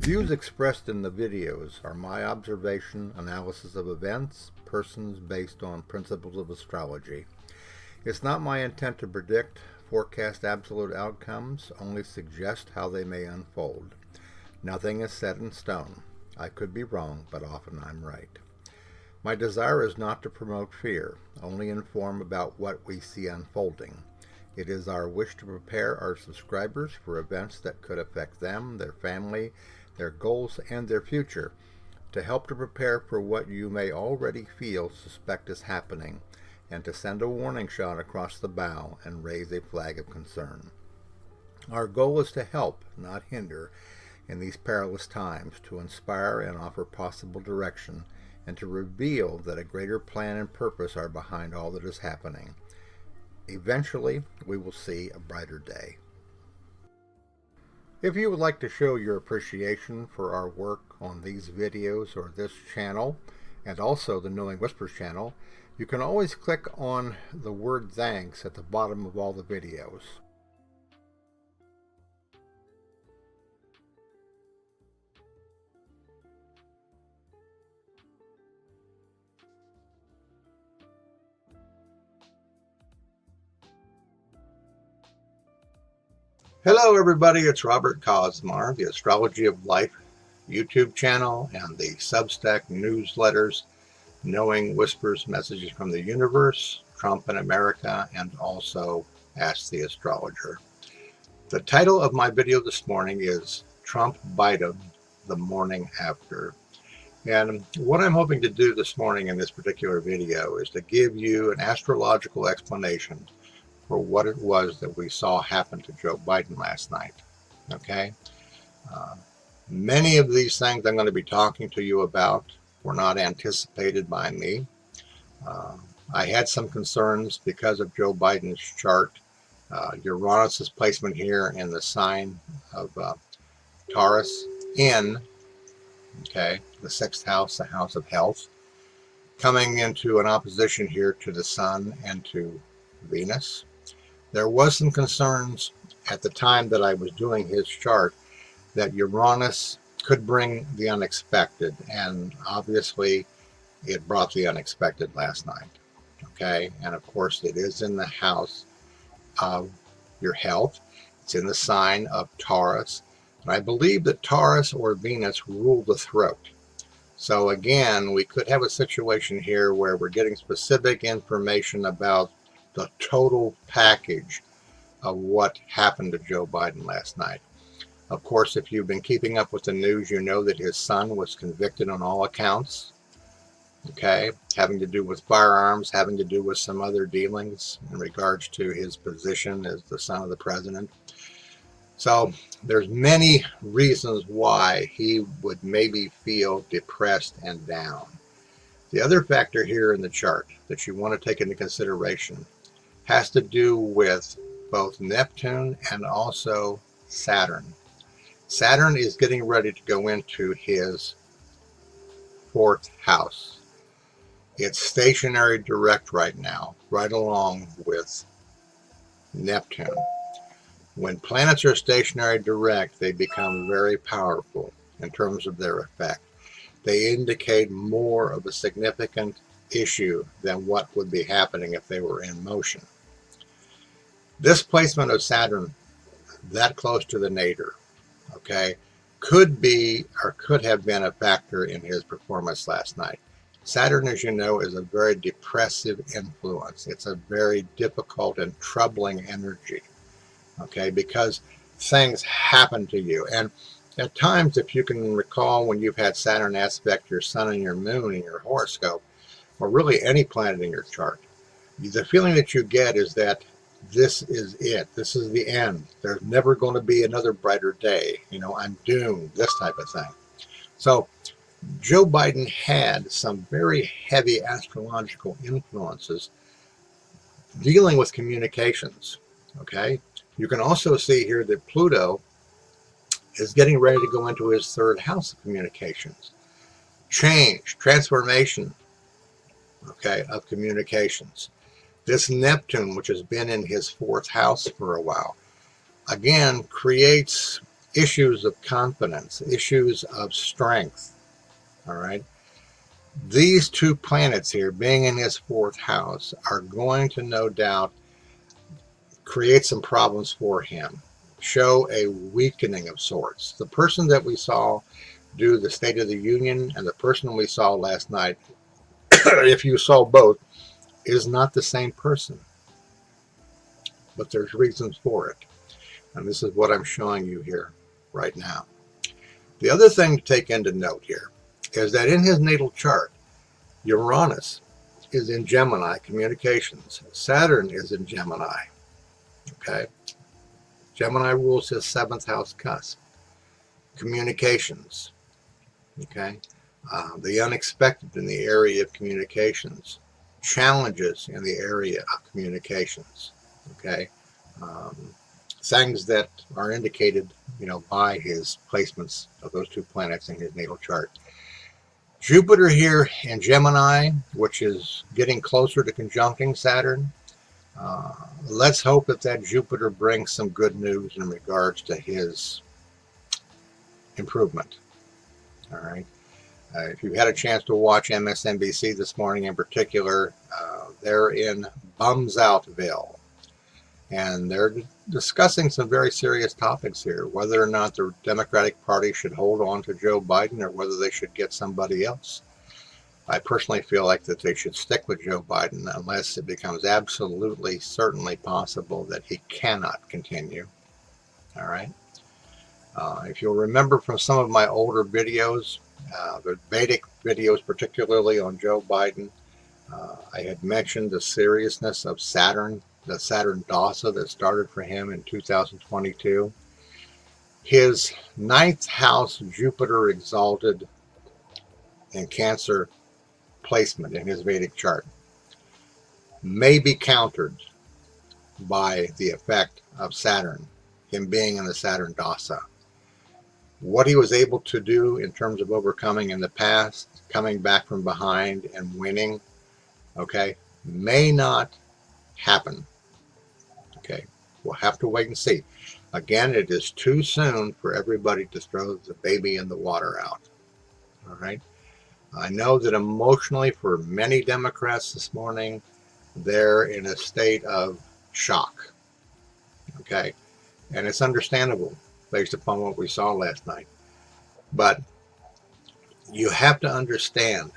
Views expressed in the videos are my observation, analysis of events, persons based on principles of astrology. It's not my intent to predict, forecast absolute outcomes, only suggest how they may unfold. Nothing is set in stone. I could be wrong, but often I'm right. My desire is not to promote fear, only inform about what we see unfolding. It is our wish to prepare our subscribers for events that could affect them, their family, their goals, and their future, to help to prepare for what you may already suspect is happening, and to send a warning shot across the bow and raise a flag of concern. Our goal is to help, not hinder, in these perilous times, to inspire and offer possible direction, and to reveal that a greater plan and purpose are behind all that is happening. Eventually, we will see a brighter day. If you would like to show your appreciation for our work on these videos or this channel, and also the Knowing Whispers channel, you can always click on the word thanks at the bottom of all the videos. Hello everybody, it's Robert Cosmar, the Astrology of Life YouTube channel and the Substack newsletters, Knowing Whispers, Messages from the Universe, Trump in America, and also Ask the Astrologer. The title of my video this morning is Trump Biden, the Morning After. And what I'm hoping to do this morning in this particular video is to give you an astrological explanation for what it was that we saw happen to Joe Biden last night. Okay? Many of these things I'm going to be talking to you about were not anticipated by me. I had some concerns because of Joe Biden's chart. Uranus's placement here in the sign of Taurus in, okay, the sixth house, the house of health, coming into an opposition here to the sun and to Venus. There was some concerns at the time that I was doing his chart that Uranus could bring the unexpected, and obviously it brought the unexpected last night. Okay, and of course it is in the house of your health. It's in the sign of Taurus, and I believe that Taurus or Venus rule the throat. So again, we could have a situation here where we're getting specific information about the total package of what happened to Joe Biden last night. Of course, if you've been keeping up with the news, you know that his son was convicted on all accounts, okay, having to do with firearms, having to do with some other dealings in regards to his position as the son of the president. So there's many reasons why he would maybe feel depressed and down. The other factor here in the chart that you want to take into consideration has to do with both Neptune and also Saturn. Saturn is getting ready to go into his fourth house. It's stationary direct right now, right along with Neptune. When planets are stationary direct, they become very powerful in terms of their effect. They indicate more of a significant issue than what would be happening if they were in motion. This placement of Saturn that close to the nadir, okay, could be or could have been a factor in his performance last night. Saturn, as you know, is a very depressive influence. It's a very difficult and troubling energy, okay, because things happen to you. And at times, if you can recall when you've had Saturn aspect your sun and your moon in your horoscope, or really any planet in your chart, the feeling that you get is that this is it. This is the end. There's never going to be another brighter day. You know, I'm doomed, this type of thing. So Joe Biden had some very heavy astrological influences dealing with communications. Okay. You can also see here that Pluto is getting ready to go into his third house of communications. Change, transformation, okay, of communications. This Neptune, which has been in his fourth house for a while, again creates issues of confidence, issues of strength. All right. These two planets here, being in his fourth house, are going to no doubt create some problems for him, show a weakening of sorts. The person that we saw do the State of the Union and the person we saw last night, if you saw both, is not the same person. But there's reasons for it. And this is what I'm showing you here right now. The other thing to take into note here is that in his natal chart, Uranus is in Gemini, communications. Saturn is in Gemini. Okay. Gemini rules his seventh house cusp, communications. Okay. The unexpected in the area of communications, challenges in the area of communications. Okay. Things that are indicated, by his placements of those two planets in his natal chart. Jupiter here in Gemini, which is getting closer to conjuncting Saturn. Let's hope that Jupiter brings some good news in regards to his improvement. All right. If you had a chance to watch MSNBC this morning in particular, they're in Bums Outville. And they're discussing some very serious topics here, whether or not the Democratic Party should hold on to Joe Biden or whether they should get somebody else. I personally feel like that they should stick with Joe Biden unless it becomes absolutely, certainly possible that he cannot continue. All right. If you'll remember from some of my older videos, the Vedic videos, particularly on Joe Biden, I had mentioned the seriousness of Saturn, the Saturn Dasa that started for him in 2022. His ninth house, Jupiter exalted in Cancer placement in his Vedic chart, may be countered by the effect of Saturn, him being in the Saturn Dasa. What he was able to do in terms of overcoming in the past, coming back from behind and winning, okay, may not happen. Okay, we'll have to wait and see. Again, it is too soon for everybody to throw the baby in the water out. All right. I know that emotionally for many Democrats this morning, they're in a state of shock. Okay. And it's understandable based upon what we saw last night. But you have to understand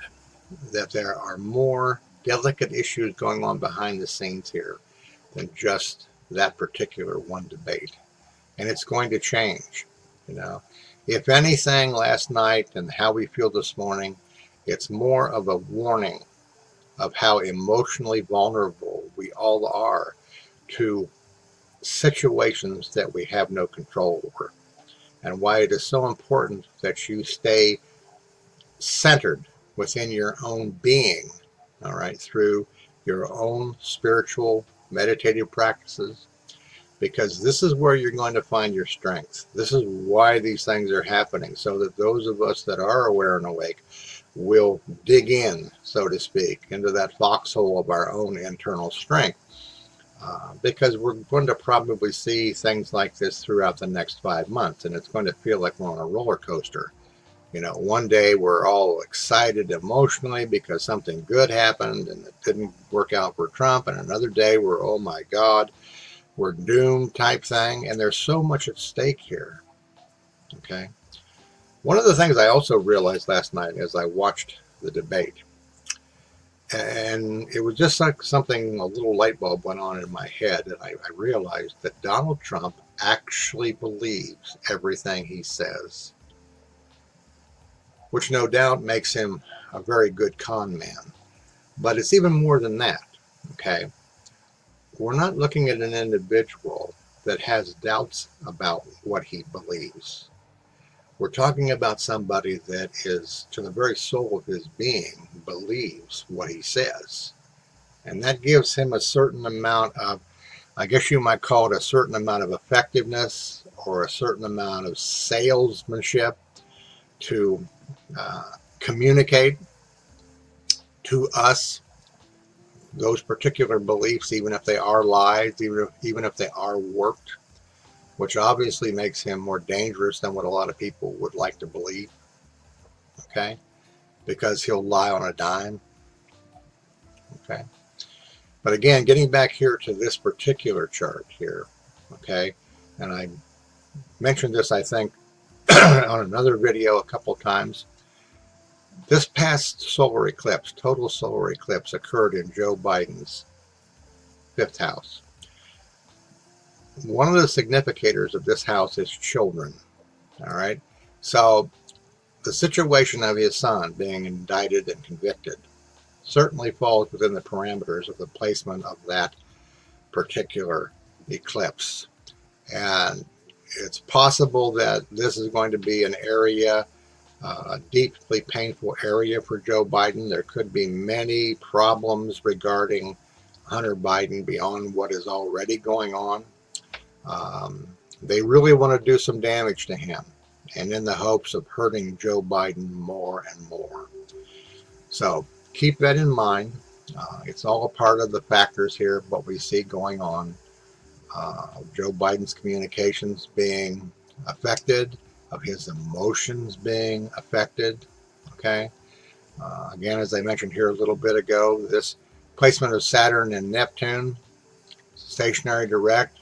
that there are more delicate issues going on behind the scenes here than just that particular one debate. And it's going to change. If anything, last night and how we feel this morning, it's more of a warning of how emotionally vulnerable we all are to situations that we have no control over, and why it is so important that you stay centered within your own being, all right, through your own spiritual meditative practices, because this is where you're going to find your strength. This is why these things are happening, so that those of us that are aware and awake will dig in, so to speak, into that foxhole of our own internal strength. Because we're going to probably see things like this throughout the next 5 months, and it's going to feel like we're on a roller coaster. One day we're all excited emotionally because something good happened and it didn't work out for Trump, and another day we're, oh my God, we're doomed type thing, and there's so much at stake here. Okay. One of the things I also realized last night as I watched the debate, and it was just like something, a little light bulb went on in my head, and I realized that Donald Trump actually believes everything he says, which no doubt makes him a very good con man. But it's even more than that, okay? We're not looking at an individual that has doubts about what he believes. We're talking about somebody that is, to the very soul of his being, believes what he says. And that gives him a certain amount of, I guess you might call it a certain amount of effectiveness or a certain amount of salesmanship to communicate to us those particular beliefs, even if they are lies, even if they are warped. which obviously makes him more dangerous than what a lot of people would like to believe, okay, because he'll lie on a dime, okay. But again, getting back here to this particular chart here, okay, and I mentioned this, I think, on another video a couple times. This past solar eclipse, total solar eclipse, occurred in Joe Biden's 5th house. One of the significators of this house is children, all right? So the situation of his son being indicted and convicted certainly falls within the parameters of the placement of that particular eclipse. And it's possible that this is going to be an area, a deeply painful area for Joe Biden. There could be many problems regarding Hunter Biden beyond what is already going on. They really want to do some damage to him, and in the hopes of hurting Joe Biden more and more. So keep that in mind. It's all a part of the factors here, what we see going on. Joe Biden's communications being affected, of his emotions being affected, okay? Again, as I mentioned here a little bit ago, this placement of Saturn and Neptune, stationary direct,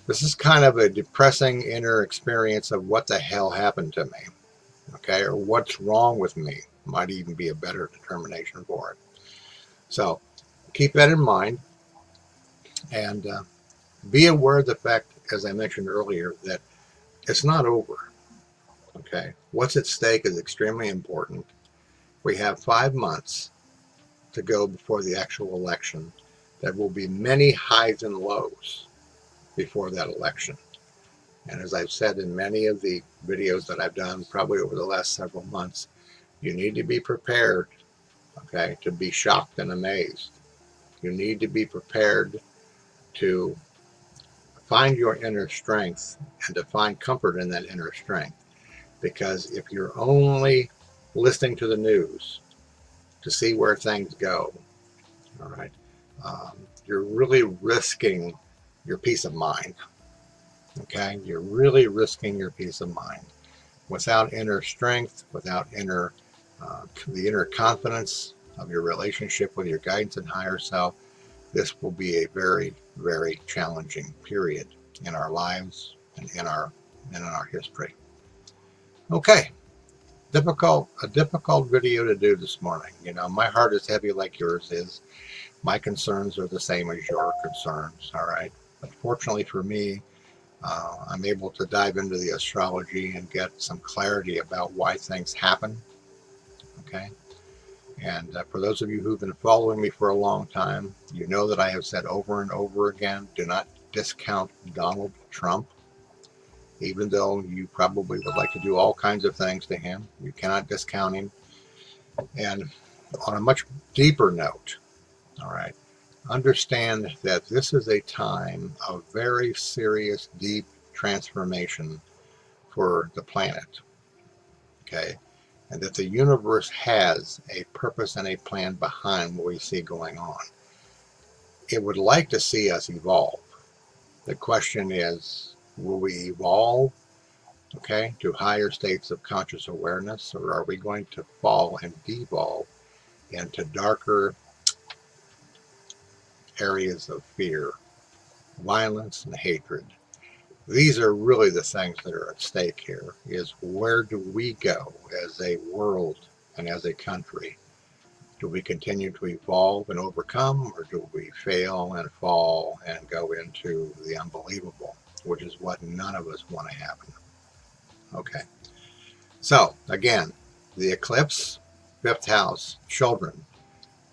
this is kind of a depressing inner experience of what the hell happened to me, okay, or what's wrong with me, might even be a better determination for it. So keep that in mind, and be aware of the fact, as I mentioned earlier, that it's not over, okay? What's at stake is extremely important. We have 5 months to go before the actual election. There will be many highs and lows before that election. And as I've said in many of the videos that I've done, probably over the last several months, you need to be prepared, okay, to be shocked and amazed. You need to be prepared to find your inner strength and to find comfort in that inner strength. Because if you're only listening to the news to see where things go, all right, you're really risking your peace of mind. Okay, you're really risking your peace of mind. Without inner strength, without the inner confidence of your relationship with your guidance and higher self, this will be a very, very challenging period in our lives and in our history. Okay, a difficult video to do this morning. You know, my heart is heavy like yours is. My concerns are the same as your concerns. All right, but fortunately for me, I'm able to dive into the astrology and get some clarity about why things happen. Okay. And for those of you who've been following me for a long time, you know that I have said over and over again, do not discount Donald Trump. Even though you probably would like to do all kinds of things to him, you cannot discount him. And on a much deeper note, all right, understand that this is a time of very serious, deep transformation for the planet, okay? And that the universe has a purpose and a plan behind what we see going on. It would like to see us evolve. The question is, will we evolve, okay, to higher states of conscious awareness, or are we going to fall and devolve into darker areas of fear, violence, and hatred? These are really the things that are at stake here, is where do we go as a world and as a country? Do we continue to evolve and overcome, or do we fail and fall and go into the unbelievable, which is what none of us want to happen? Okay. So, again, the eclipse, 5th house, children,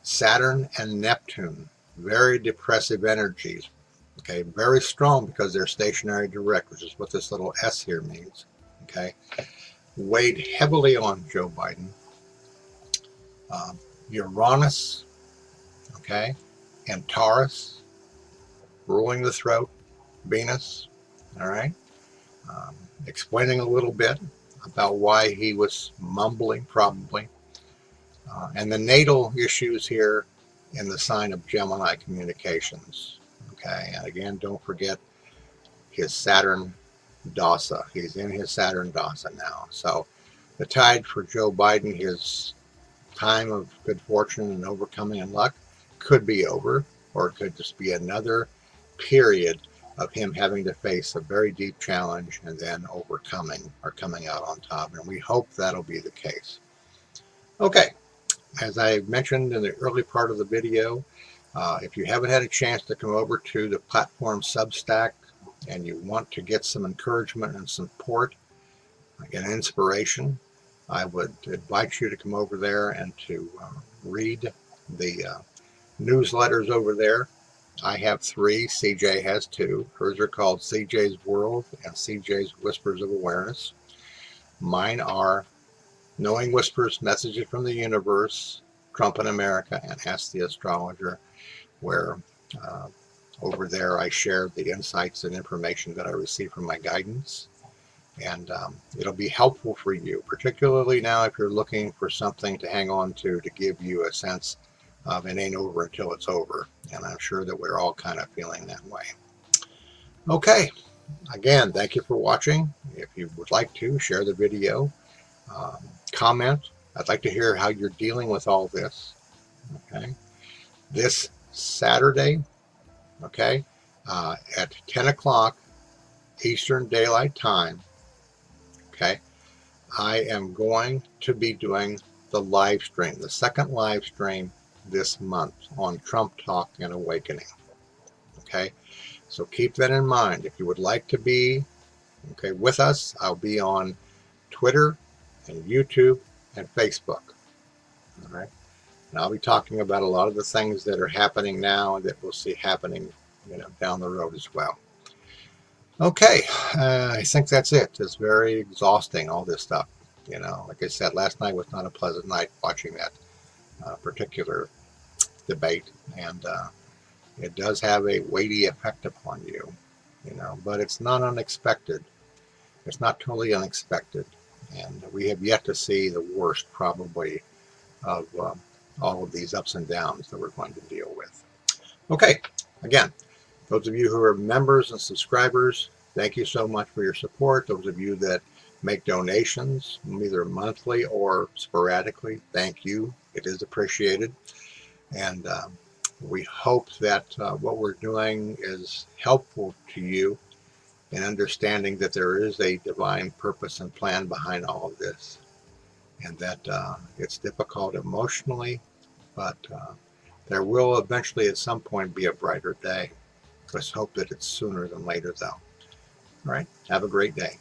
Saturn and Neptune, very depressive energies. Okay, very strong because they're stationary direct, which is what this little S here means. Okay, weighed heavily on Joe Biden. Uranus, okay, and Taurus, ruling the throat, Venus, all right, explaining a little bit about why he was mumbling, probably, and the natal issues here in the sign of Gemini communications. Okay, and again, don't forget, his Saturn Dasa. He's in his Saturn Dasa now. So the tide for Joe Biden, his time of good fortune and overcoming and luck, could be over, or it could just be another period of him having to face a very deep challenge and then overcoming or coming out on top. And we hope that'll be the case. Okay, as I mentioned in the early part of the video, if you haven't had a chance to come over to the platform Substack and you want to get some encouragement and support and inspiration, I would invite you to come over there and to read the newsletters over there. I have 3. CJ has 2. Hers are called CJ's World and CJ's Whispers of Awareness. Mine are Knowing Whispers, Messages from the Universe, Trump in America, and Ask the Astrologer, where over there I share the insights and information that I receive from my guidance. And it'll be helpful for you, particularly now if you're looking for something to hang on to give you a sense of it ain't over until it's over. And I'm sure that we're all kind of feeling that way. Okay, again, thank you for watching. If you would like to, share the video, comment. I'd like to hear how you're dealing with all this. Okay, this Saturday, okay, at 10 o'clock Eastern Daylight Time, okay, I am going to be doing the live stream, the second live stream this month on Trump Talk and Awakening. Okay, so keep that in mind. If you would like to be with us, I'll be on Twitter and YouTube and Facebook. All right, and I'll be talking about a lot of the things that are happening now and that we'll see happening, down the road as well. Okay, I think that's it. It's very exhausting, all this stuff. Like I said, last night was not a pleasant night watching that particular debate, and it does have a weighty effect upon you, but it's not unexpected. It's not totally unexpected, and we have yet to see the worst, probably, of all of these ups and downs that we're going to deal with. Okay, again, those of you who are members and subscribers, thank you so much for your support. Those of you that make donations, either monthly or sporadically, thank you. It is appreciated. And we hope that what we're doing is helpful to you in understanding that there is a divine purpose and plan behind all of this. And that it's difficult emotionally, but there will eventually at some point be a brighter day. Let's hope that it's sooner than later, though. All right. Have a great day.